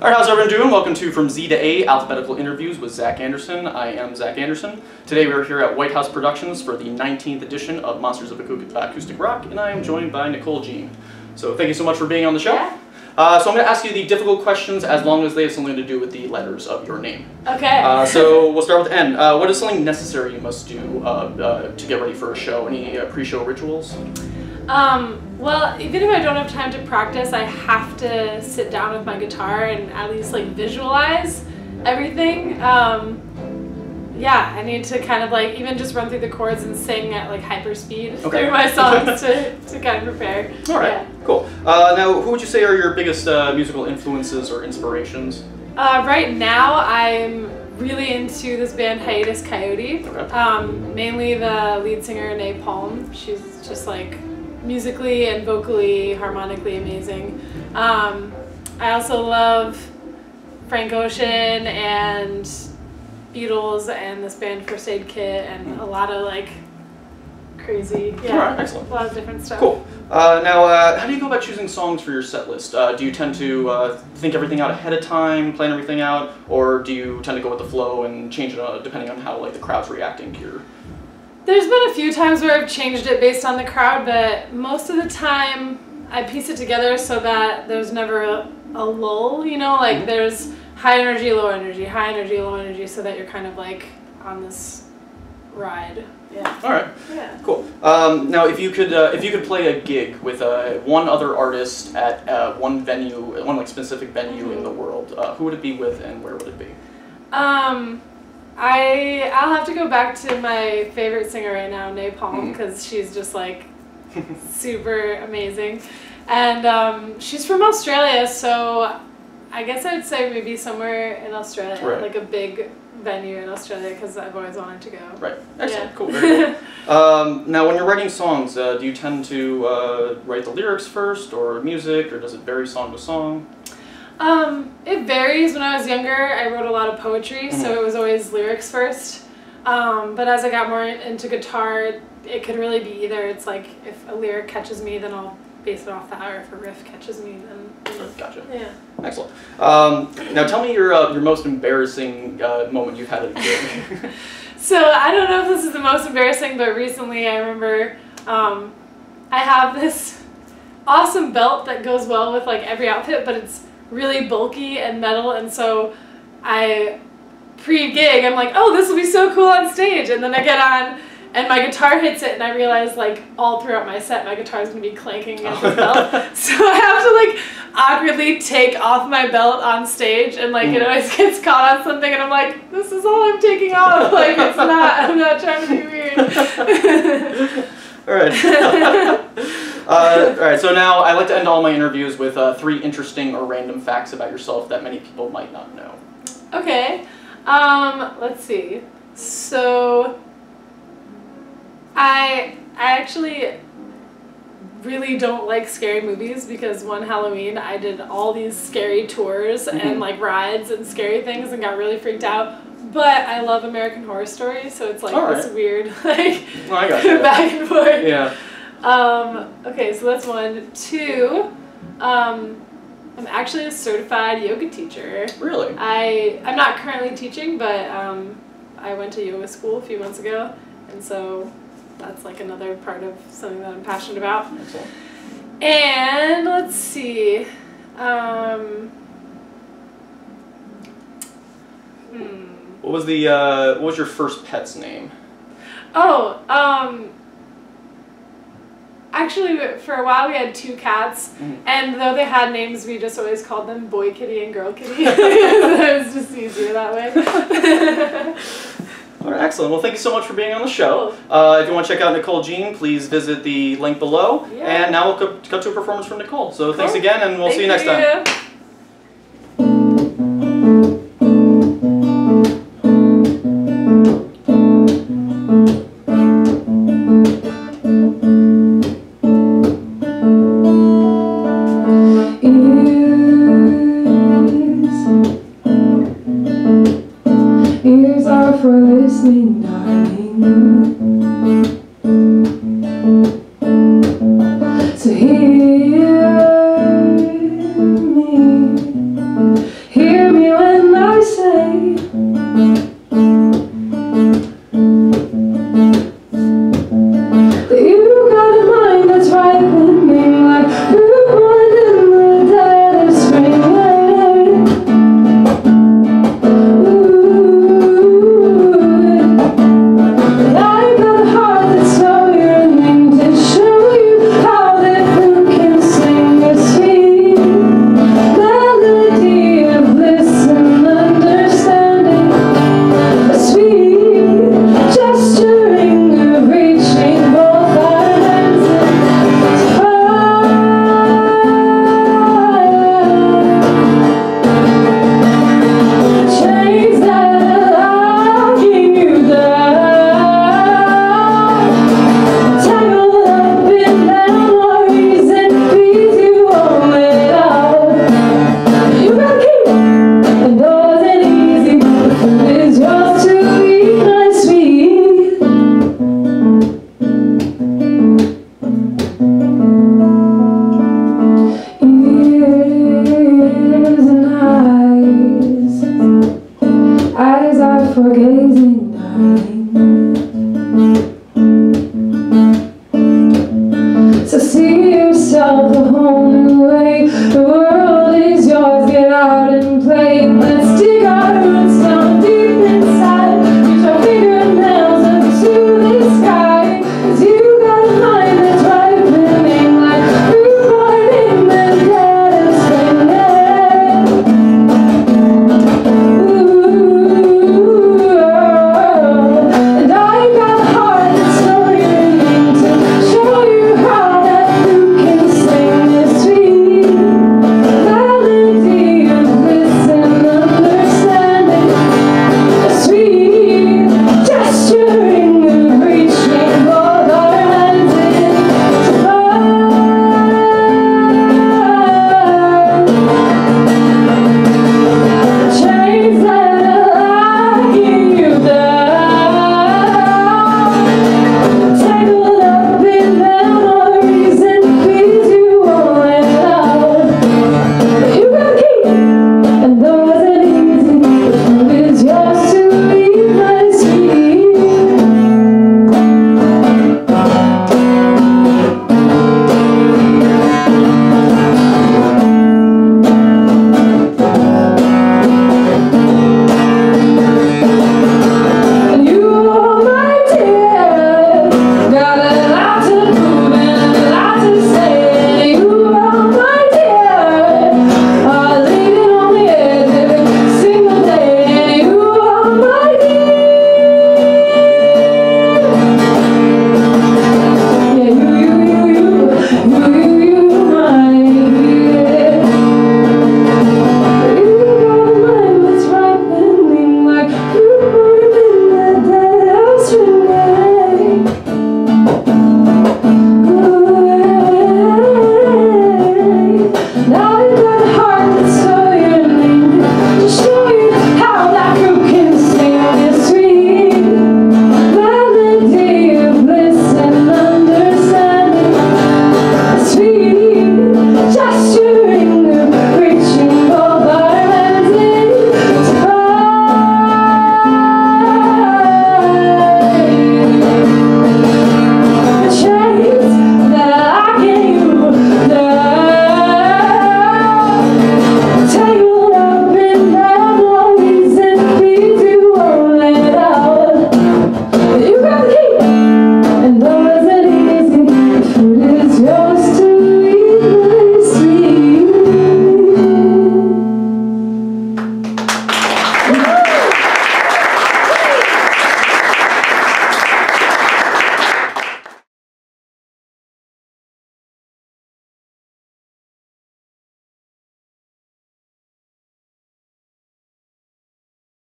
Alright, how's everyone doing? Welcome to From Z to A, Alphabetical Interviews with Zach Andersen. I am Zach Andersen. Today we are here at White House Productions for the 19th edition of Monsters of Acoustic Rock, and I am joined by Nicole Jean. So thank you so much for being on the show. Yeah. So I'm going to ask you the difficult questions as long as they have something to do with the letters of your name. Okay. So we'll start with N. What is something necessary you must do to get ready for a show? Any pre-show rituals? Well, even if I don't have time to practice, I have to sit down with my guitar and at least like visualize everything. Yeah, I need to kind of like even just run through the chords and sing at like hyper speed through my songs to kind of prepare. All right, yeah. Cool. Now, who would you say are your biggest musical influences or inspirations? Right now, I'm really into this band Hiatus Coyote. Okay. Mainly the lead singer Nai Palm. She's just like musically and vocally, harmonically amazing. I also love Frank Ocean and Beatles and this band First Aid Kit and a lot of like crazy, All right, excellent. A lot of different stuff. Cool. Now, how do you go about choosing songs for your set list? Do you tend to think everything out ahead of time, plan everything out, or do you tend to go with the flow and change it depending on how like the crowd's reacting to your? There's been a few times where I've changed it based on the crowd, but most of the time I piece it together so that there's never a lull, you know, like there's high energy, low energy, high energy, low energy, so that you're kind of like on this ride. Yeah. All right. Yeah. Cool. Now, if you could play a gig with one other artist at one venue, one like specific venue in the world, who would it be with and where would it be? I'll have to go back to my favorite singer right now, Nai Palm, because she's just like super amazing, and she's from Australia, so I guess I'd say maybe somewhere in Australia, right. Like a big venue in Australia, because I've always wanted to go. Right. Excellent. Yeah. Cool. Very cool. Now, when you're writing songs, do you tend to write the lyrics first, or music, or does it vary song to song? It varies. When I was younger, I wrote a lot of poetry, so it was always lyrics first. But as I got more into guitar, it could really be either. It's like if a lyric catches me, then I'll base it off that, or if a riff catches me, then. Gotcha. Yeah. Excellent. Now, tell me your most embarrassing moment you've had at a gig. So I don't know if this is the most embarrassing, but recently I remember I have this awesome belt that goes well with like every outfit, but it's really bulky and metal, and so pre-gig I'm like, oh, this will be so cool on stage, and then I get on and my guitar hits it, and I realize like all throughout my set my guitar is going to be clanking against the belt, so I have to like awkwardly take off my belt on stage, and like it always gets caught on something, and I'm like, this is all I'm taking off, like it's not, I'm not trying to be weird. All right. All right, so now I like to end all my interviews with 3 interesting or random facts about yourself that many people might not know. Okay, let's see. So I actually really don't like scary movies, because one Halloween I did all these scary tours and like rides and scary things and got really freaked out. But I love American Horror Story, so it's like this weird like I got you. back and forth. Yeah. Okay, so that's 1. 2, I'm actually a certified yoga teacher. Really? I'm not currently teaching, but I went to yoga school a few months ago, and so that's like another part of something that I'm passionate about. Excellent. And let's see. What was your first pet's name? Oh, actually, for a while we had 2 cats, and though they had names, we just always called them Boy Kitty and Girl Kitty. It was just easier that way. All right, excellent. Well, thank you so much for being on the show. Cool. If you want to check out Nicole Jean, please visit the link below. Yeah. And now we'll cut to a performance from Nicole. So thanks again, and we'll see you next time.